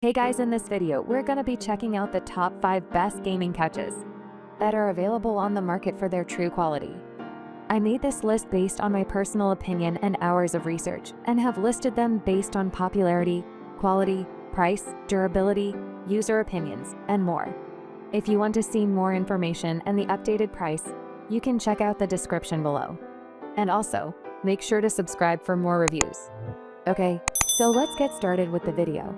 Hey guys, in this video, we're gonna be checking out the top 5 best gaming couches that are available on the market for their true quality. I made this list based on my personal opinion and hours of research, and have listed them based on popularity, quality, price, durability, user opinions, and more. If you want to see more information and the updated price, you can check out the description below. And also, make sure to subscribe for more reviews. Okay, so let's get started with the video.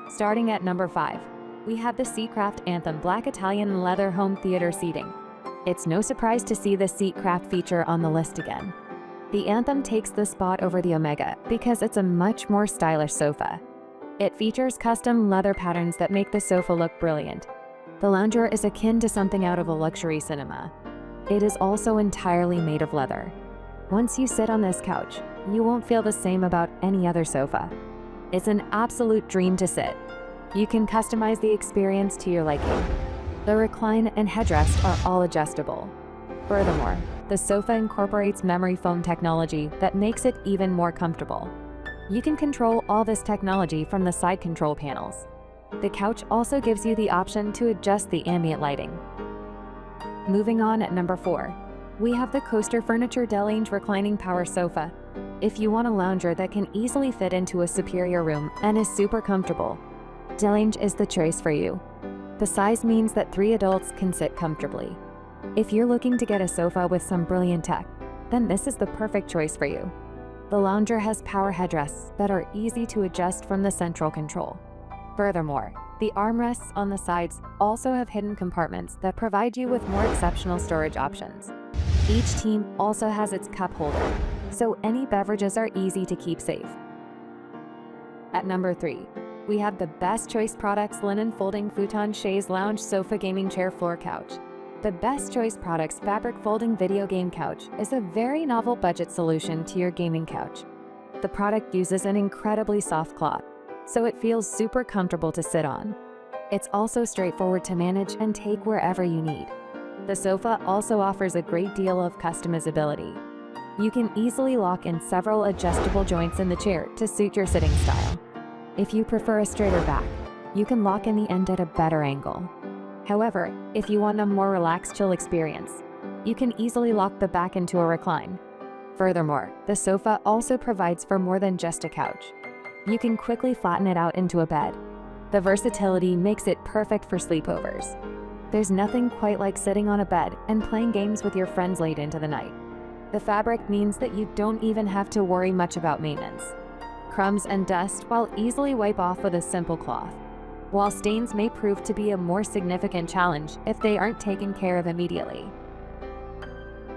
Starting at number 5, we have the Seatcraft Anthem Black Italian Leather Home Theater Seating. It's no surprise to see the Seatcraft feature on the list again. The Anthem takes the spot over the Omega because it's a much more stylish sofa. It features custom leather patterns that make the sofa look brilliant. The lounger is akin to something out of a luxury cinema. It is also entirely made of leather. Once you sit on this couch, you won't feel the same about any other sofa. It's an absolute dream to sit. You can customize the experience to your liking. The recline and headrest are all adjustable. Furthermore, the sofa incorporates memory foam technology that makes it even more comfortable. You can control all this technology from the side control panels. The couch also gives you the option to adjust the ambient lighting. Moving on at number 4, we have the Coaster Furniture Delange Reclining Power Sofa. If you want a lounger that can easily fit into a superior room and is super comfortable, Delange is the choice for you. The size means that 3 adults can sit comfortably. If you're looking to get a sofa with some brilliant tech, then this is the perfect choice for you. The lounger has power headrests that are easy to adjust from the central control. Furthermore, the armrests on the sides also have hidden compartments that provide you with more exceptional storage options. Each team also has its cup holder, so any beverages are easy to keep safe. At number 3, we have the Best Choice Products Linen Folding Futon Chaise Lounge Sofa Gaming Chair Floor Couch. The Best Choice Products Fabric Folding Video Game Couch is a very novel budget solution to your gaming couch. The product uses an incredibly soft cloth, so it feels super comfortable to sit on. It's also straightforward to manage and take wherever you need. The sofa also offers a great deal of customizability. You can easily lock in several adjustable joints in the chair to suit your sitting style. If you prefer a straighter back, you can lock in the end at a better angle. However, if you want a more relaxed, chill experience, you can easily lock the back into a recline. Furthermore, the sofa also provides for more than just a couch. You can quickly flatten it out into a bed. The versatility makes it perfect for sleepovers. There's nothing quite like sitting on a bed and playing games with your friends late into the night. The fabric means that you don't even have to worry much about maintenance. Crumbs and dust will easily wipe off with a simple cloth, while stains may prove to be a more significant challenge if they aren't taken care of immediately.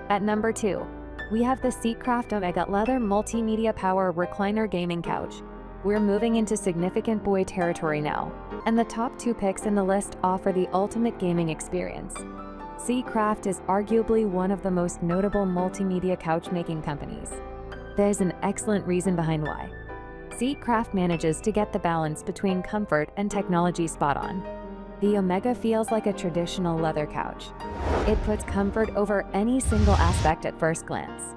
At number 2, we have the Seatcraft Omega Leather Multimedia Power Recliner Gaming Couch. We're moving into significant boy territory now, and the top 2 picks in the list offer the ultimate gaming experience. Seatcraft is arguably one of the most notable multimedia couch-making companies. There's an excellent reason behind why. Seatcraft manages to get the balance between comfort and technology spot on. The Omega feels like a traditional leather couch. It puts comfort over any single aspect at first glance.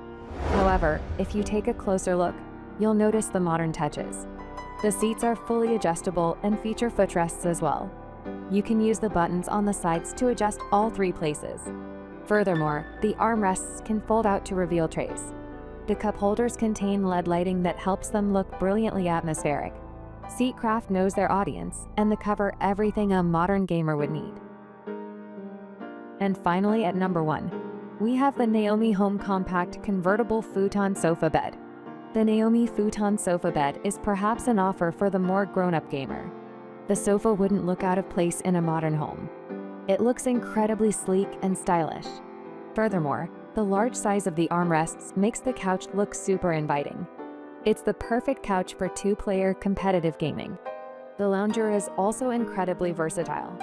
However, if you take a closer look, you'll notice the modern touches. The seats are fully adjustable and feature footrests as well. You can use the buttons on the sides to adjust all 3 places. Furthermore, the armrests can fold out to reveal trays. The cup holders contain LED lighting that helps them look brilliantly atmospheric. Seatcraft knows their audience, and they cover everything a modern gamer would need. And finally, at number 1, we have the Naomi Home Compact Convertible Futon Sofa Bed. The Naomi Futon Sofa Bed is perhaps an offer for the more grown-up gamer. The sofa wouldn't look out of place in a modern home. It looks incredibly sleek and stylish. Furthermore, the large size of the armrests makes the couch look super inviting. It's the perfect couch for 2-player competitive gaming. The lounger is also incredibly versatile.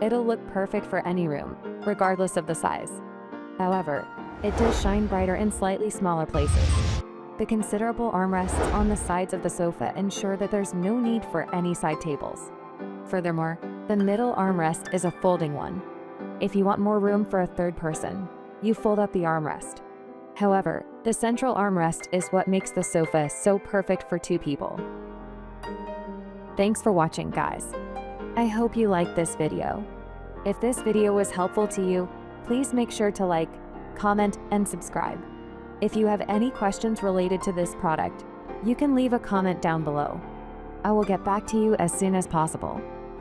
It'll look perfect for any room, regardless of the size. However, it does shine brighter in slightly smaller places. The considerable armrests on the sides of the sofa ensure that there's no need for any side tables. Furthermore, the middle armrest is a folding one. If you want more room for a third person, you fold up the armrest. However, the central armrest is what makes the sofa so perfect for 2 people. Thanks for watching, guys. I hope you liked this video. If this video was helpful to you, please make sure to like, comment, and subscribe. If you have any questions related to this product, you can leave a comment down below. I will get back to you as soon as possible.